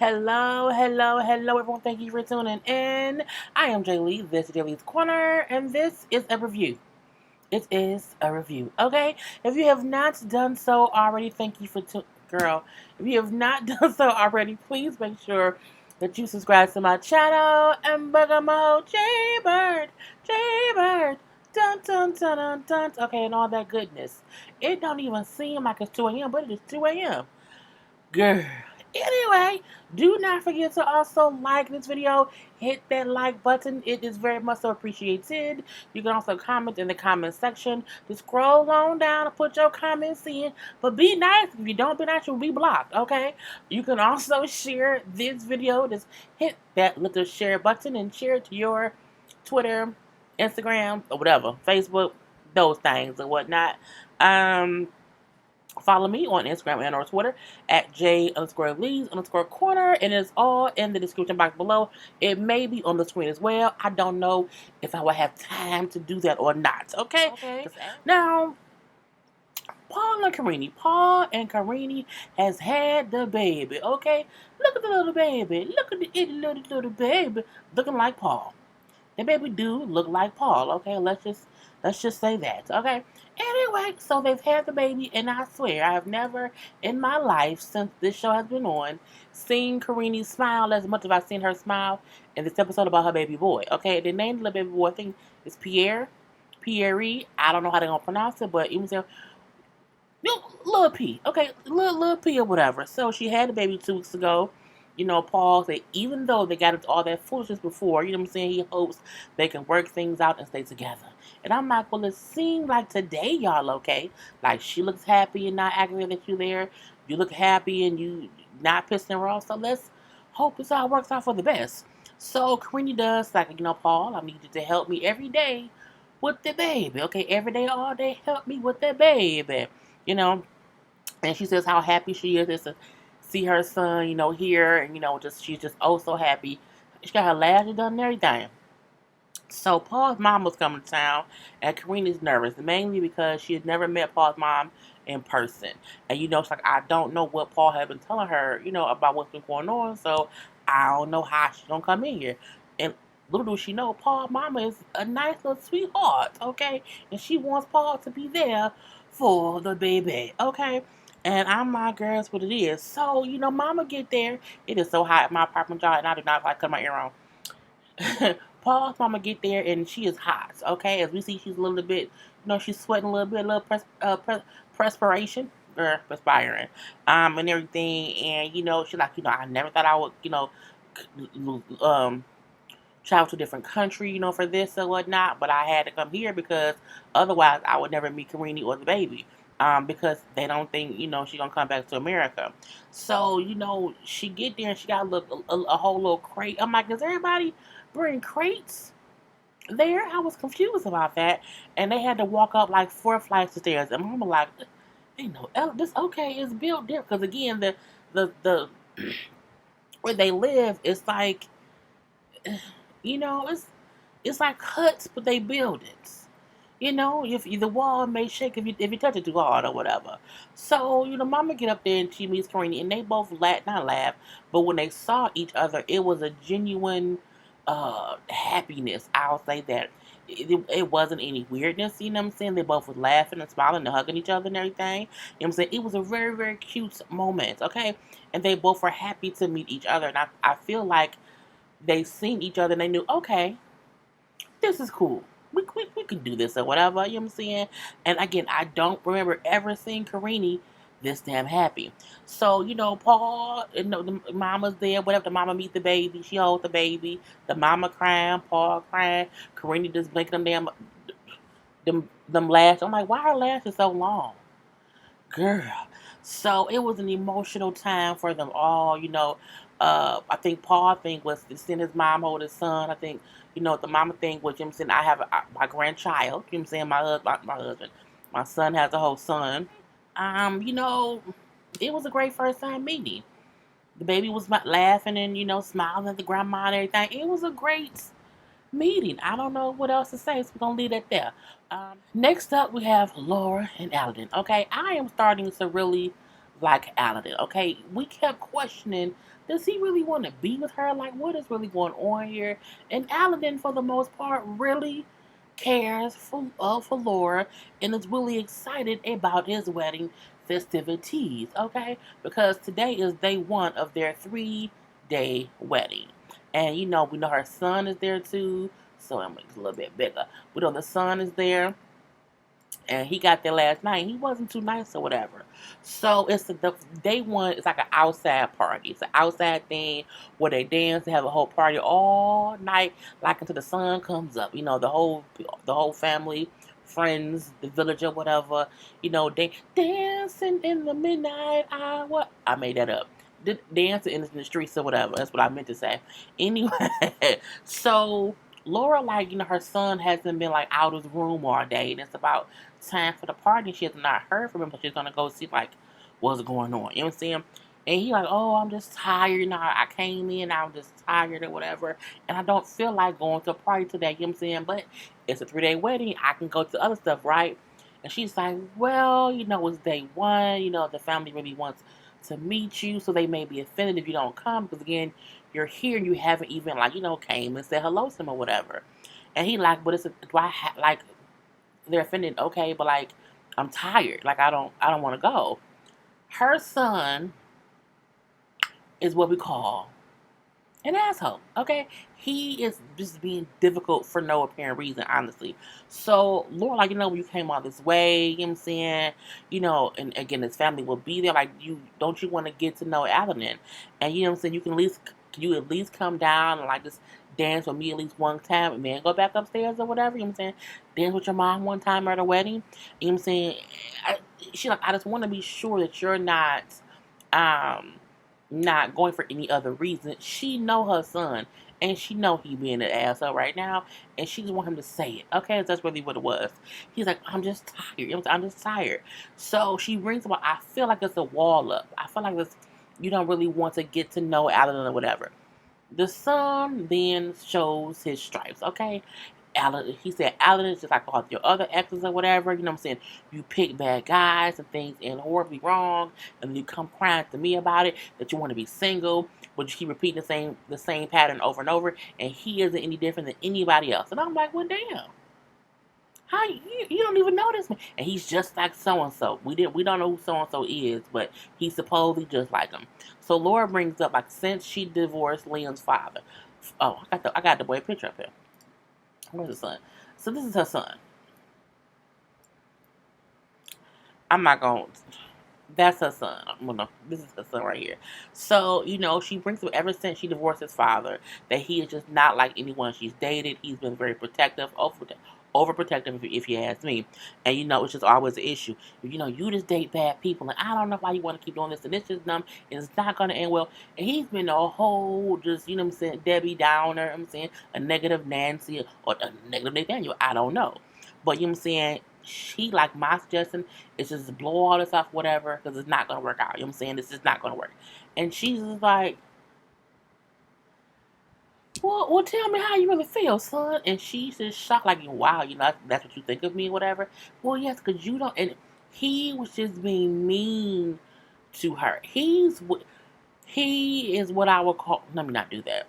Hello, hello, hello, everyone. Thank you for tuning in. I am JayLee. This is JLeesCorner, and this is a review. It is a review, okay? If you have not done so already, thank you for girl. If you have not done so already, please make sure that you subscribe to my channel and bugamo JayBird, JayBird. Dun dun dun dun dun. Okay, and all that goodness. It don't even seem like it's 2 a.m., but it is 2 a.m. Girl. Anyway, do not forget to also like this video. Hit that like button. It is very much so appreciated. You can also comment in the comment section. Just scroll on down and put your comments in. But be nice. If you don't be nice, you'll be blocked, okay? You can also share this video. Just hit that little share button and share it to your Twitter, Instagram, or whatever. Facebook, those things or whatnot. Follow me on Instagram and or Twitter at J_Lees_Corner, and it's all in the description box below. It may be on the screen as well. I don't know if I will have time to do that or not. Okay. Now, Paul and Carini has had the baby. Okay. Look at the little baby. Look at the itty little baby looking like Paul. The baby do look like Paul. Okay. Let's just say that. Okay. Anyway, so they've had the baby, and I swear I have never in my life since this show has been on seen Carini smile as much as I've seen her smile in this episode about her baby boy. Okay, they named the baby boy, I think it's Pierre. I don't know how they're gonna pronounce it, but even so, little P. Okay, little P or whatever. So she had the baby 2 weeks ago. Paul said even though they got into all that foolishness before, what I'm saying, he hopes they can work things out and stay together. And I'm like, well, it seemed like today y'all okay. Like, she looks happy and not aggravated that you there. You look happy and you not pissing her off. So let's hope this all works out for the best. So Carini does, like, Paul, I need you to help me every day with the baby. Okay, every day, all day, help me with the baby. And she says how happy she is to see her son, here, and she's just oh so happy. She got her lashes done and everything. So Paul's mom was coming to town, and Carina's nervous, mainly because she had never met Paul's mom in person. And it's like, I don't know what Paul had been telling her, about what's been going on, so I don't know how she's gonna come in here. And little does she know, Paul's mama is a nice little sweetheart, okay? And she wants Paul to be there for the baby, okay? And I'm my girls what it is. So, mama get there. It is so hot in my apartment, y'all, and I do not like cutting my ear on. Paul's mama get there, and she is hot, okay? As we see, she's a little bit, she's sweating a little bit, a little perspiration, or perspiring, and everything. And, she's like, I never thought I would, travel to a different country, for this or whatnot, but I had to come here because otherwise I would never meet Carini or the baby. Because they don't think, she's going to come back to America. So, she get there and she got a whole little crate. I'm like, does everybody bring crates there? I was confused about that. And they had to walk up like 4 flights of stairs. And Mama like, this okay, it's built there. Because again, the where they live, it's like, it's like huts, but they buildings. If the wall may shake if you touch it too hard or whatever. So, mama get up there and she meets Carini, and they both not laugh, but when they saw each other, it was a genuine happiness. I'll say that. It wasn't any weirdness, what I'm saying? They both was laughing and smiling and hugging each other and everything. What I'm saying? It was a very, very cute moment, okay? And they both were happy to meet each other. And I feel like they seen each other and they knew, okay, this is cool. We can do this or whatever, what I'm saying? And again, I don't remember ever seeing Carini this damn happy. So, Paul, the mama's there, whatever, the mama meet the baby, she holds the baby, the mama crying, Paul crying, Carini just blinking them lashes. I'm like, why are her lashes so long? Girl. So it was an emotional time for them all, I think Paul was seeing his mom hold his son. I think, the mama thing was, I have my grandchild, my husband. My son has a whole son. It was a great first time meeting. The baby was laughing and, smiling at the grandma and everything. It was a great meeting. I don't know what else to say, so we're going to leave that there. Next up, we have Laura and Alden. Okay, I am starting to really like Alden, okay? We kept questioning, does he really want to be with her? Like, what is really going on here? And Alden, for the most part, really cares for Laura and is really excited about his wedding festivities, okay? Because today is day one of their 3-day wedding. And, we know her son is there too, so I'm a little bit bigger. We know the son is there and he got there last night. He wasn't too nice or whatever. So the day one. It's like an outside party. It's an outside thing where they dance. They have a whole party all night, like until the sun comes up. The whole family, friends, the village or whatever. They dancing in the midnight hour. I made that up. Dancing in the streets or whatever. That's what I meant to say. Anyway, so Laura, her son hasn't been out of the room all day, and it's about time for the party. She has not heard from him, so she's gonna go see what's going on. You know what I'm saying? And he oh, I'm just tired. I came in, I'm just tired or whatever, and I don't feel like going to a party today. You know what I'm saying? But it's a 3-day wedding. I can go to other stuff, right? And she's like, well, it's day one. The family really wants to meet you, so they may be offended if you don't come, because again, you're here and you haven't even came and said hello to him or whatever. And he but do I they're offended, okay, but I'm tired. I don't want to go. Her son is what we call an asshole, okay? He is just being difficult for no apparent reason, honestly. So, Laura, when you came all this way, you know what I'm saying? And again, his family will be there. Don't you want to get to know Alden? And you know what I'm saying? Can you at least come down and just dance with me at least one time and then go back upstairs or whatever? You know what I'm saying? Dance with your mom one time at a wedding. You know what I'm saying? I just want to be sure that you're not going for any other reason. She know her son, and she know he being an asshole right now, and she just want him to say it. Okay, that's really what it was. He's like, I'm just tired. You know, I'm just tired. So she brings about. I feel like it's a wall up. I feel like you don't really want to get to know Alden or whatever. The son then shows his stripes. Okay, he said, Alden is just like all your other exes or whatever. You know what I'm saying? You pick bad guys and things and horribly wrong, and you come crying to me about it, that you want to be single, but you keep repeating the same pattern over and over, and he isn't any different than anybody else. And I'm like, well, damn. How you don't even know this man? And he's just like so and so. We don't know who so and so is, but he's supposedly just like him. So Laura brings up since she divorced Liam's father. Oh, I got the boy picture up here. Where's the son? So this is her son. I'm not going. That's her son. Well, no, this is her son right here. So, she brings up ever since she divorced his father that he is just not like anyone she's dated. He's been very protective, overprotective, if you ask me. And, it's just always an issue. You just date bad people, and I don't know why you want to keep doing this, and it's just dumb, and it's not going to end well. And he's been a whole, just, you know what I'm saying, Debbie Downer, I'm saying, a negative Nancy, or a negative Nathaniel, I don't know. But, you know what I'm saying, she, my suggestion is just blow all this off, whatever, because it's not going to work out. You know what I'm saying? This is not going to work. And she's just like, well, tell me how you really feel, son. And she's just shocked, wow, that's what you think of me, whatever. Well, yes, because you don't. And he was just being mean to her. He is what I would call. Let me not do that.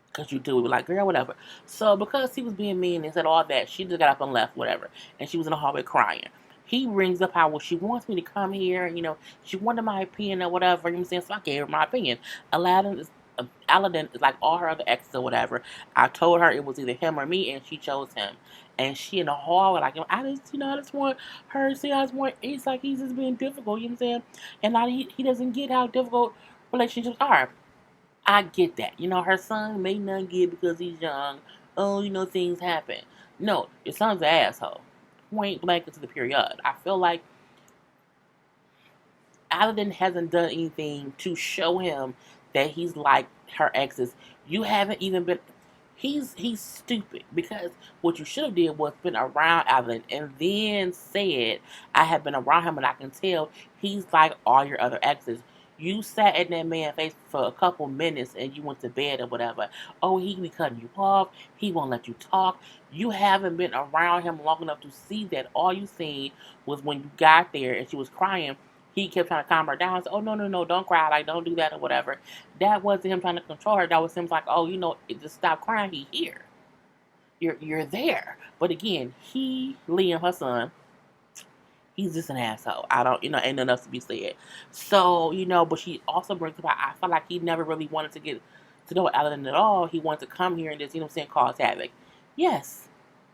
Because you do, we were like, girl, whatever. So, because he was being mean and said all that, she just got up and left, whatever. And she was in the hallway crying. He brings up how, well, she wants me to come here, she wanted my opinion or whatever, you know what I'm saying? So I gave her my opinion. Alden is like all her other exes or whatever. I told her it was either him or me, and she chose him. And she in the hallway, I just want her to see, it's like he's just being difficult, you know what I'm saying? And he doesn't get how difficult relationships are. I get that. Her son may not get because he's young. Oh, things happen. No, your son's an asshole. Point blank into the period. I feel like Alden hasn't done anything to show him that he's like her exes. You haven't even been. He's stupid, because what you should have did was been around Alden and then said, I have been around him and I can tell he's like all your other exes. You sat in that man's face for a couple minutes and you went to bed or whatever. Oh, he be cutting you off. He won't let you talk. You haven't been around him long enough to see that. All you seen was when you got there and she was crying. he kept trying to calm her down. So, oh, no, don't cry. Like, don't do that or whatever. That wasn't him trying to control her. That was him like, oh, just stop crying. He here. You're there. But again, Liam, her son, he's just an asshole. I don't, ain't enough to be said. So, but she also brings about, I felt like he never really wanted to get to know Alden at all. He wanted to come here and just, cause havoc. Yes,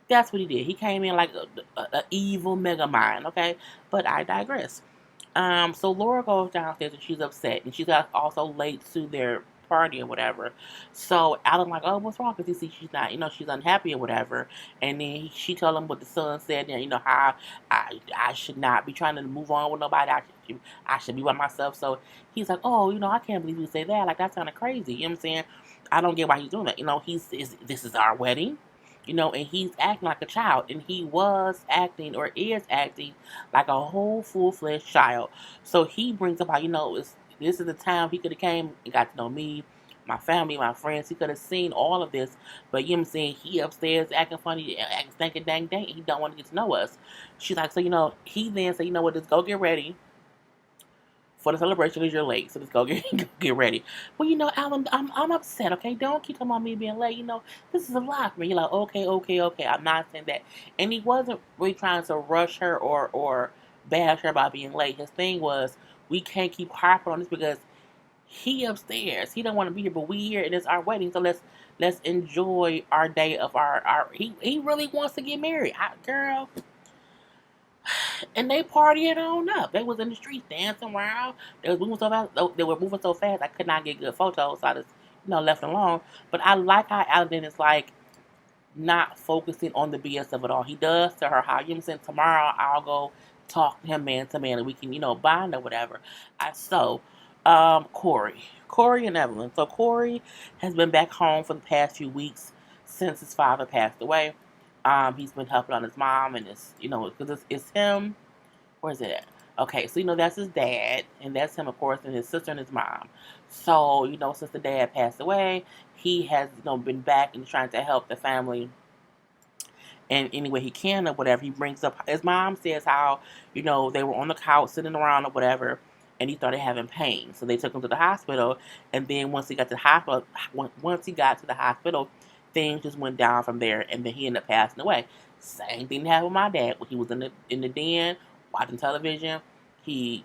that's what he did. He came in like a evil mega mind, okay? But I digress. So Laura goes downstairs and she's upset, and she's also late to their party or whatever. So Alden like, oh, what's wrong? Because you see, she's not, she's unhappy or whatever. And then she told him what the son said, and how I should not be trying to move on with nobody. I should be by myself. So he's like, oh, I can't believe you say that. Like, that's kind of crazy. You know what I'm saying? I don't get why he's doing that. This is our wedding. And he's acting like a child, and he was acting or is acting like a whole full-fledged child. So he brings up how, this is the time he could have came and got to know me, my family, my friends. He could have seen all of this, but you know what I'm saying, he upstairs acting funny, acting stinking dang, he don't want to get to know us. She's like, so, he then said, what, just go get ready for the celebration because you're late. So just go get ready. Well, Alden, I'm upset, okay? Don't keep talking about me being late. This is a lot for me. You're like, okay. I'm not saying that. And he wasn't really trying to rush her or bash her about being late. His thing was, we can't keep harping on this because he upstairs. He don't want to be here, but we here and it's our wedding. So let's enjoy our day of our he really wants to get married. Girl. And they partying on up. They was in the streets dancing around. They was moving so fast. They were moving so fast I could not get good photos. So I just, left it alone. But I like how Alden is like not focusing on the BS of it all. He does to her how, tomorrow I'll go talk to him man to man and we can, bond or whatever. Cory and Evelyn. So Cory has been back home for the past few weeks since his father passed away. He's been helping on his mom and because it's him. Where's it at? Okay, so that's his dad, and that's him, of course, and his sister and his mom. So since the dad passed away, he has been back and trying to help the family in any way he can or whatever. He brings up his mom says how they were on the couch sitting around or whatever, and he started having pain. So they took him to the hospital, and then once he got to the hospital, things just went down from there, and then he ended up passing away. Same thing happened with my dad when he was in the den watching television. We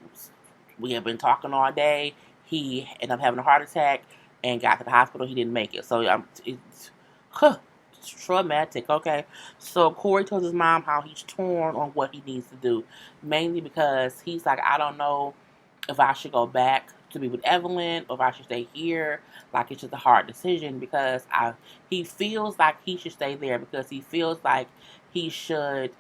had been talking all day. He ended up having a heart attack and got to the hospital. He didn't make it. So it's traumatic. Okay, so Cory tells his mom how he's torn on what he needs to do, mainly because he's like, I don't know if I should go back to be with Evelyn or if I should stay here. Like, it's just a hard decision because he feels like he should stay there because he feels like he should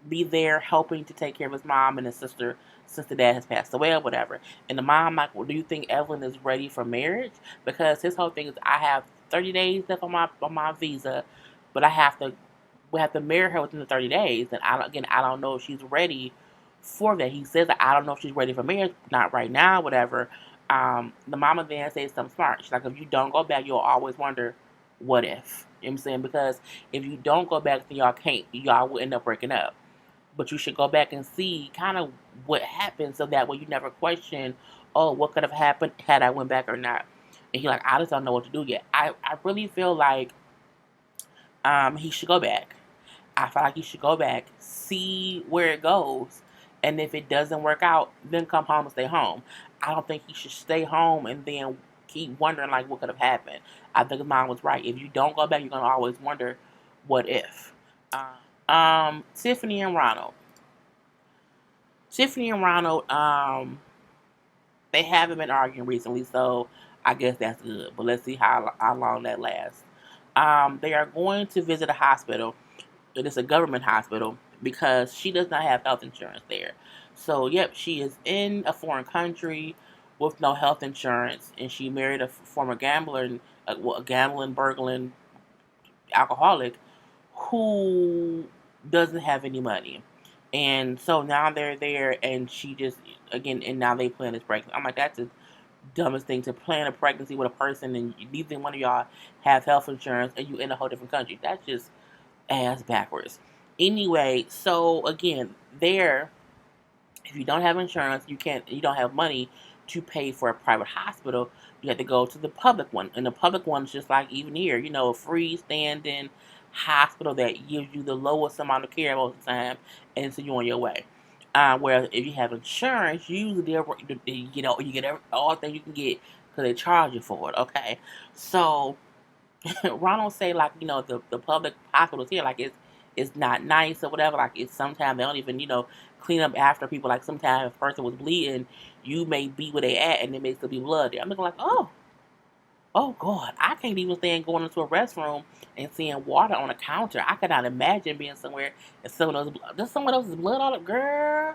be there helping to take care of his mom and his sister since the dad has passed away or whatever. And the mom like, well, do you think Evelyn is ready for marriage? Because his whole thing is, I have 30 days left on my visa, but we have to marry her within the 30 days. And I don't know if she's ready for that. He says that I don't know if she's ready for marriage, not right now, whatever. The mama then says something smart. She's like, if you don't go back, you'll always wonder, what if? You know what I'm saying? Because if you don't go back, then y'all will end up breaking up. But you should go back and see kind of what happened so that way you never question, oh, what could have happened had I went back or not. And he's like, I just don't know what to do yet. I really feel like he should go back. I feel like he should go back, see where it goes, and if it doesn't work out, then come home and stay home. I don't think he should stay home and then keep wondering like what could have happened. I think his mom was right. If you don't go back, you're gonna always wonder, what if? Tiffany and Ronald. They haven't been arguing recently, so I guess that's good. But let's see how long that lasts. They are going to visit a hospital. It is a government hospital because she does not have health insurance there. So, yep, she is in a foreign country with no health insurance, and she married a former gambler, a gambling, burgling alcoholic who doesn't have any money. And so now they're there, and she just, again, and now they plan this pregnancy. I'm like, that's the dumbest thing, to plan a pregnancy with a person, and neither one of y'all have health insurance, and you in a whole different country. That's just ass backwards. Anyway, so again, if you don't have insurance, you don't have money to pay for a private hospital, you have to go to the public one. And the public one is just like even here, a freestanding hospital that gives you the lowest amount of care most of the time, and so you're on your way. Whereas if you have insurance, usually you get all things you can get because they charge you for it. Okay, so Ronald say like the public hospitals here like it's not nice or whatever. Like it's sometimes they don't even clean up after people. Like sometimes if a person was bleeding, you may be where they at and there may still be blood there. I'm looking like oh God, I can't even stand going into a restroom and seeing water on a counter. I cannot imagine being somewhere and someone else's blood all up, girl.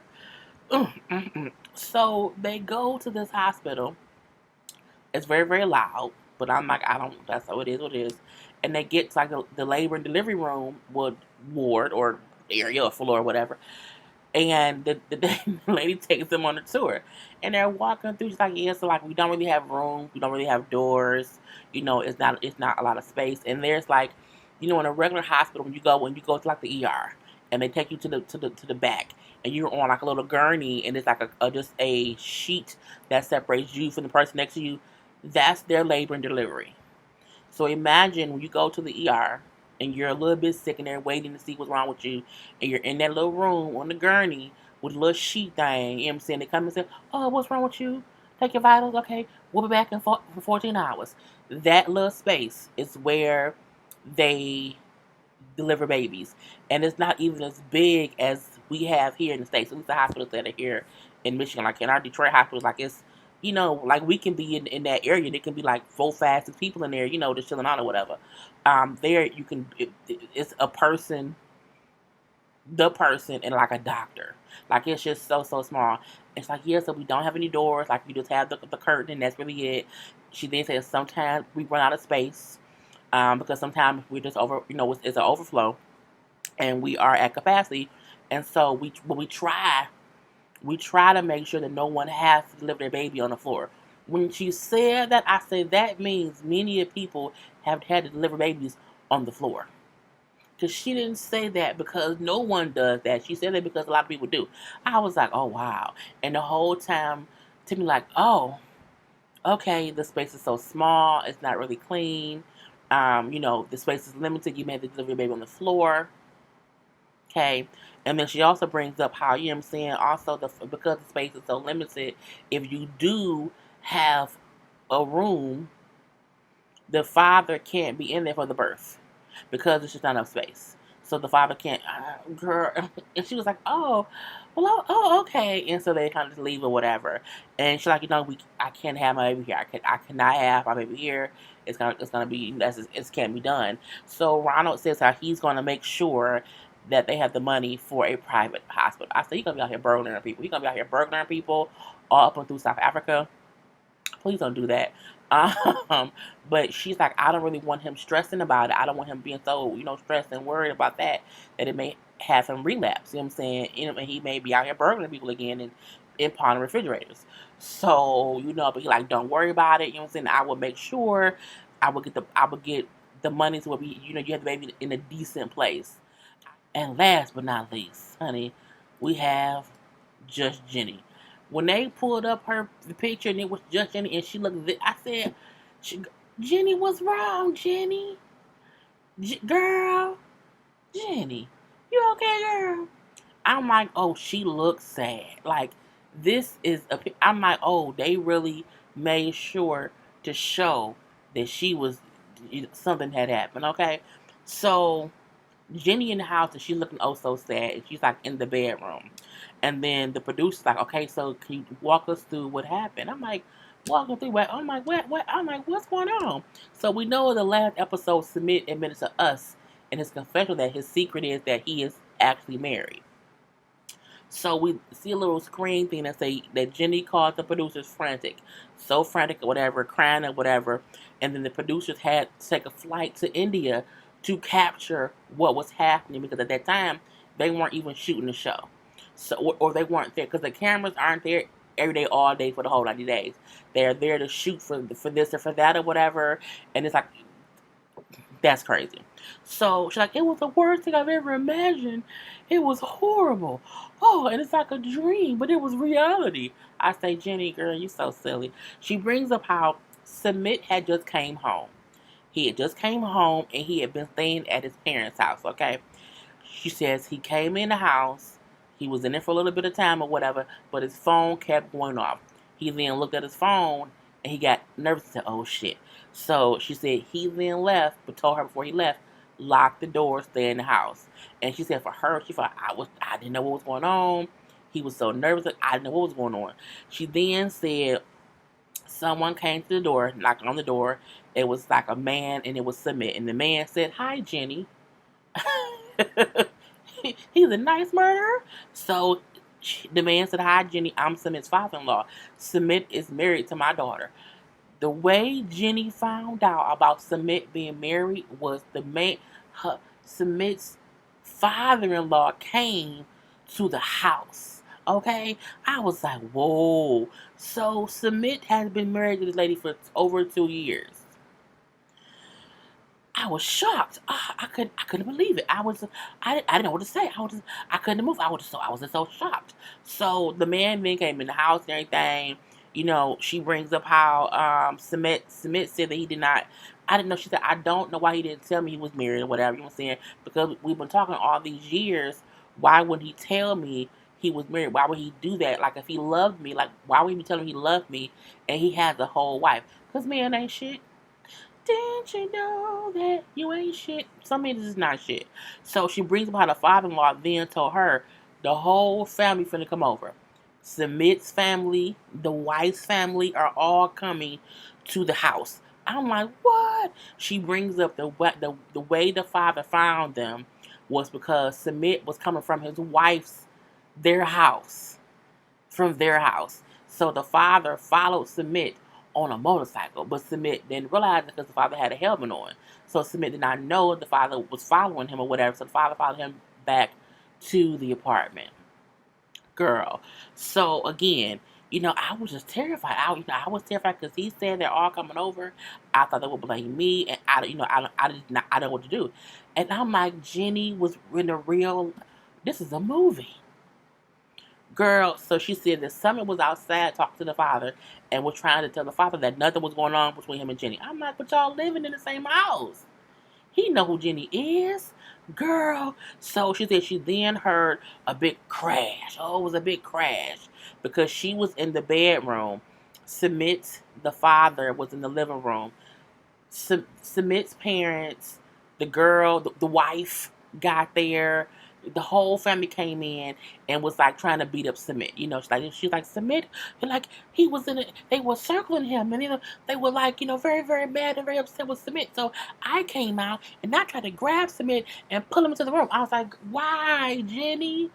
So they go to this hospital. It's very, very loud, but I'm like, I don't, that's how it is, what it is. And they get to like the labor and delivery room ward or area or floor or whatever. And the lady takes them on a tour. And they're walking through, she's like, yeah, so like we don't really have rooms, we don't really have doors, it's not a lot of space. And there's like, in a regular hospital when you go to like the ER and they take you to the back and you're on like a little gurney and it's like just a sheet that separates you from the person next to you. That's their labor and delivery. So imagine when you go to the ER and you're a little bit sick and they're waiting to see what's wrong with you, and you're in that little room on the gurney with a little sheet thing, you know what I'm saying? They come and say, oh, what's wrong with you? Take your vitals, okay? We'll be back for 14 hours. That little space is where they deliver babies. And it's not even as big as we have here in the States. At least the hospitals that are here in Michigan. Like in our Detroit hospitals, like it's, like we can be in that area. There can be like 4, 5, 6 people in there, just chilling out or whatever. There you can, it's a person, the person, and like a doctor. Like it's just so small. It's like, yeah, so we don't have any doors. Like we just have the curtain and that's really it. She then says sometimes we run out of space. Because sometimes we're just it's an overflow, and we are at capacity, and so we try to make sure that no one has to deliver their baby on the floor. When she said that, I said that means many people have had to deliver babies on the floor. Because she didn't say that because no one does that. She said that because a lot of people do. I was like, oh wow, and the whole time to me like, oh, okay, the space is so small, it's not really clean. The space is limited. You may have to deliver your baby on the floor. Okay. And then she also brings up how, I'm saying, also because the space is so limited, if you do have a room, the father can't be in there for the birth because it's just not enough space. So the father can't, girl. And she was like, oh, well, oh, okay. And so they kind of just leave or whatever. And she's like, I can't have my baby here. I cannot have my baby here. It's gonna be, it can't be done. So Ronald says how he's gonna make sure that they have the money for a private hospital. I said, he's gonna be out here burglaring people. He's gonna be out here burglaring people all up and through South Africa. Please don't do that. But she's like, I don't really want him stressing about it. I don't want him being so, stressed and worried about that it may have him relapse. You know what I'm saying? And he may be out here burglaring people again and impawning refrigerators. So, but he like, don't worry about it. You know what I'm saying? I will make sure I will get the money to where you have the baby in a decent place. And last but not least, honey, we have Just Jenny. When they pulled up the picture and it was Just Jenny and she looked, I said, Jenny, what's wrong, Jenny? Girl, Jenny, you okay, girl? I'm like, oh, she looks sad. Like, I'm like, oh, they really made sure to show that something had happened, okay? So, Jenny in the house and she's looking oh so sad and she's like in the bedroom. And then the producer's like, okay, so can you walk us through what happened? I'm like, walking through what? I'm like, what? I'm like, what's going on? So we know in the last episode, Submit admitted to us in his confession that his secret is that he is actually married. So we see a little screen thing that say that Jenny called the producers frantic. So frantic or whatever, crying or whatever. And then the producers had to take a flight to India to capture what was happening because at that time, they weren't even shooting the show. So, or they weren't there because the cameras aren't there every day, all day for the whole 90 days. They're there to shoot for this or for that or whatever. And it's like, That's crazy. So she's like, it was the worst thing I've ever imagined. It was horrible. Oh, and it's like a dream, but it was reality. I say, Jenny, girl, you so silly. She brings up how Submit had just came home. He had just came home and he had been staying at his parents' house, okay? She says he came in the house. He was in there for a little bit of time or whatever, but his phone kept going off. He then looked at his phone and he got nervous and said, oh shit. So she said he then left, but told her before he left, lock the door, stay in the house. And she said for her, she thought I didn't know what was going on. He was so nervous that I didn't know what was going on. She then said someone came to the door, knocked on the door. It was like a man and it was Submit. And the man said, hi, Jenny. He's a nice murderer. So the man said, hi, Jenny. I'm Submit's father-in-law. Submit is married to my daughter. The way Jenny found out about Submit being married was Submit's father-in-law came to the house. Okay? I was like, whoa. So Submit has been married to this lady for over 2 years. I was shocked. I couldn't believe it. I didn't know what to say. I couldn't move. I was just so shocked. So the man then came in the house and everything. You know, she brings up how Submit said that he did not. I didn't know. She said, I don't know why he didn't tell me he was married or whatever. You know what I'm saying? Because we've been talking all these years. Why wouldn't he tell me he was married? Why would he do that? Like, if he loved me, like, why would he be telling me he loved me and he has a whole wife? Because man ain't shit. Didn't you know that you ain't shit? Some men is not shit. So she brings up how the father-in-law then told her the whole family finna come over. Submit's family, the wife's family are all coming to the house. I'm like, what? She brings up the way the father found them was because Submit was coming from his wife's, their house. From their house. So the father followed Submit on a motorcycle, but Submit didn't realize it because the father had a helmet on. So Submit did not know the father was following him or whatever. So the father followed him back to the apartment. Girl. So again, you know, I was just terrified. I was terrified because he said they're all coming over. I thought they would blame me, and I don't know what to do. And I'm like, Jenny was in a real. This is a movie. Girl, so she said that Summit was outside talking to the father and was trying to tell the father that nothing was going on between him and Jenny. I'm like, but y'all living in the same house. He know who Jenny is. Girl. So she said she then heard a big crash. Oh, it was a big crash. Because she was in the bedroom. Submit, the father, was in the living room. Submit's parents, the girl, the wife got there. The whole family came in and was like trying to beat up Submit. You know, she's like Submit. And like he was in it. They were circling him, and you know they were like very very mad and very upset with Submit. So I came out and I tried to grab Submit and pull him into the room. I was like, why, Jenny?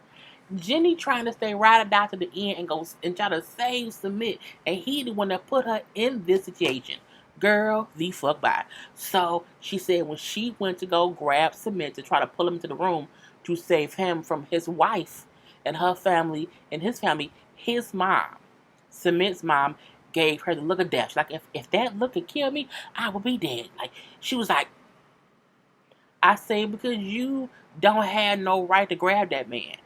Jenny trying to stay right or die to the end and go and try to save Submit, and he the one that put her in this situation. Girl, the fuck bye. So she said when she went to go grab Submit to try to pull him into the room to save him from his wife and her family and his family, his mom, Submit's mom, gave her the look of death. Like, if that look could kill me, I would be dead. Like, she was like, I say, because you don't have no right to grab that man.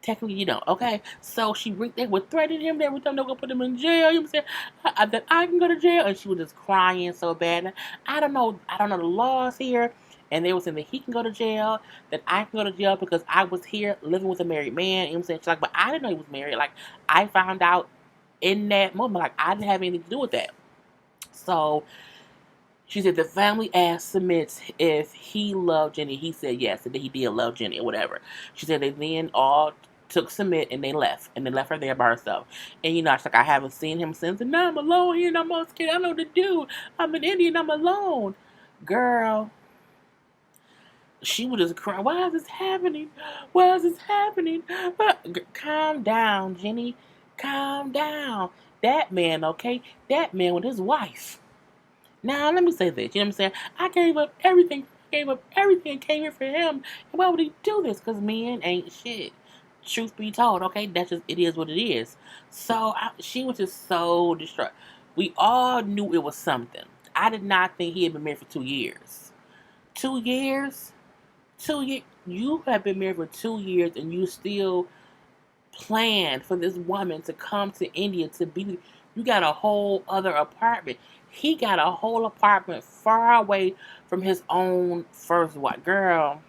Technically, you don't. Okay, so they were threatening him every time they were gonna put him in jail. You know what I'm saying? That I can go to jail, and she was just crying so bad. I don't know the laws here, and they were saying that he can go to jail, that I can go to jail because I was here living with a married man. You know what I'm saying? She's like, but I didn't know he was married. Like, I found out in that moment. Like, I didn't have anything to do with that. So she said the family asked Submit if he loved Jenny. He said yes, and that he did love Jenny or whatever. She said they then all took Submit and they left her there by herself. And you know, it's like, I haven't seen him since, and now I'm alone here and I'm all scared. I don't know what to do. I'm an Indian, I'm alone. Girl, she would just cry. Why is this happening? Why is this happening? Calm down, Jenny. Calm down. That man, okay? That man with his wife. Now, let me say this. You know what I'm saying? I gave up everything. Came here for him. And why would he do this? Because men ain't shit. Truth be told, okay? It is what it is. So, she was just so distraught. We all knew it was something. I did not think he had been married for 2 years. 2 years? 2 years? You have been married for 2 years and you still plan for this woman to come to India to be. You got a whole other apartment. He got a whole apartment far away from his own first wife. Girl,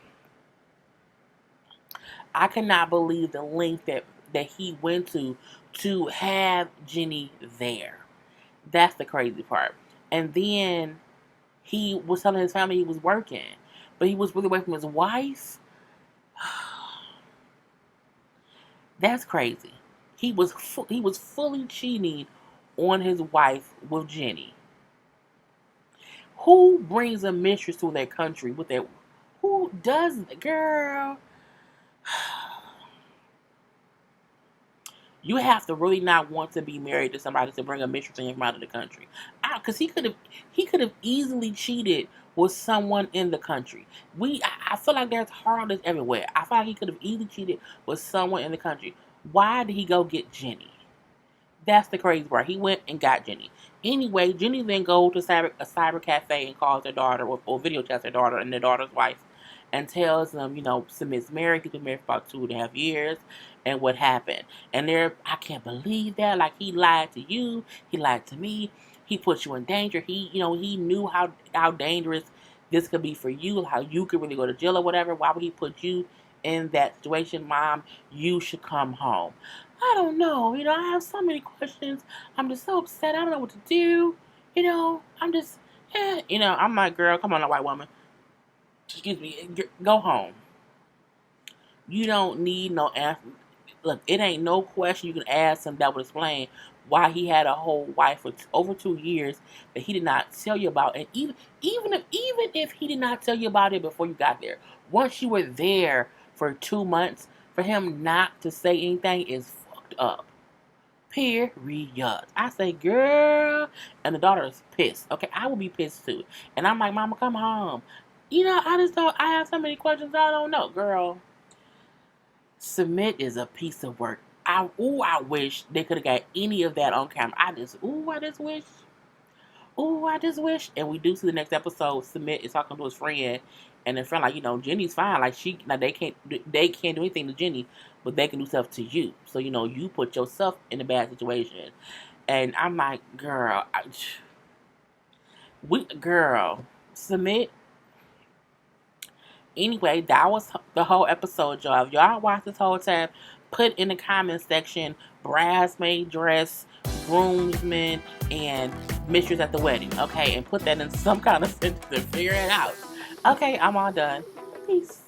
I cannot believe the length that he went to have Jenny there. That's the crazy part. And then he was telling his family he was working, but he was really away from his wife. That's crazy. He was fully cheating on his wife with Jenny. Who brings a mistress to their country with their? Who does it, girl? You have to really not want to be married to somebody to bring a mistress in from out of the country. Because he could have easily cheated with someone in the country. I feel like there's harlots everywhere. I feel like he could have easily cheated with someone in the country. Why did he go get Jenny? That's the crazy part. He went and got Jenny. Anyway, Jenny then goes to a cyber cafe and calls her daughter, or video chats her daughter and their daughter's wife, and tells them, Submit's married. He's been married for about 2.5 years, and what happened. And I can't believe that. Like, he lied to you. He lied to me. He put you in danger. He knew how dangerous this could be for you, how you could really go to jail or whatever. Why would he put you in that situation? Mom, you should come home. I don't know. I have so many questions. I'm just so upset. I don't know what to do. I'm just, I'm like, girl, come on, a white woman. Excuse me, go home. You don't need no answer. Look, it ain't no question you can ask him that would explain why he had a whole wife for over 2 years that he did not tell you about. And even if he did not tell you about it before you got there, once you were there for 2 months, for him not to say anything is fucked up. Period. I say, girl, and the daughter is pissed. Okay, I will be pissed too. And I'm like, Mama, come home. I just don't. I have so many questions I don't know, girl. Submit is a piece of work. I wish they could have got any of that on camera. I just wish. I just wish. And we do see the next episode. Submit is talking to his friend, and the friend like, Jenny's fine. Like they can't do anything to Jenny, but they can do stuff to you. So you put yourself in a bad situation. And I'm like, girl, Submit. Anyway, that was the whole episode, y'all. If y'all watched this whole time, put in the comment section bridesmaid dress, groomsmen, and mistress at the wedding. Okay, and put that in some kind of sentence and figure it out. Okay, I'm all done. Peace.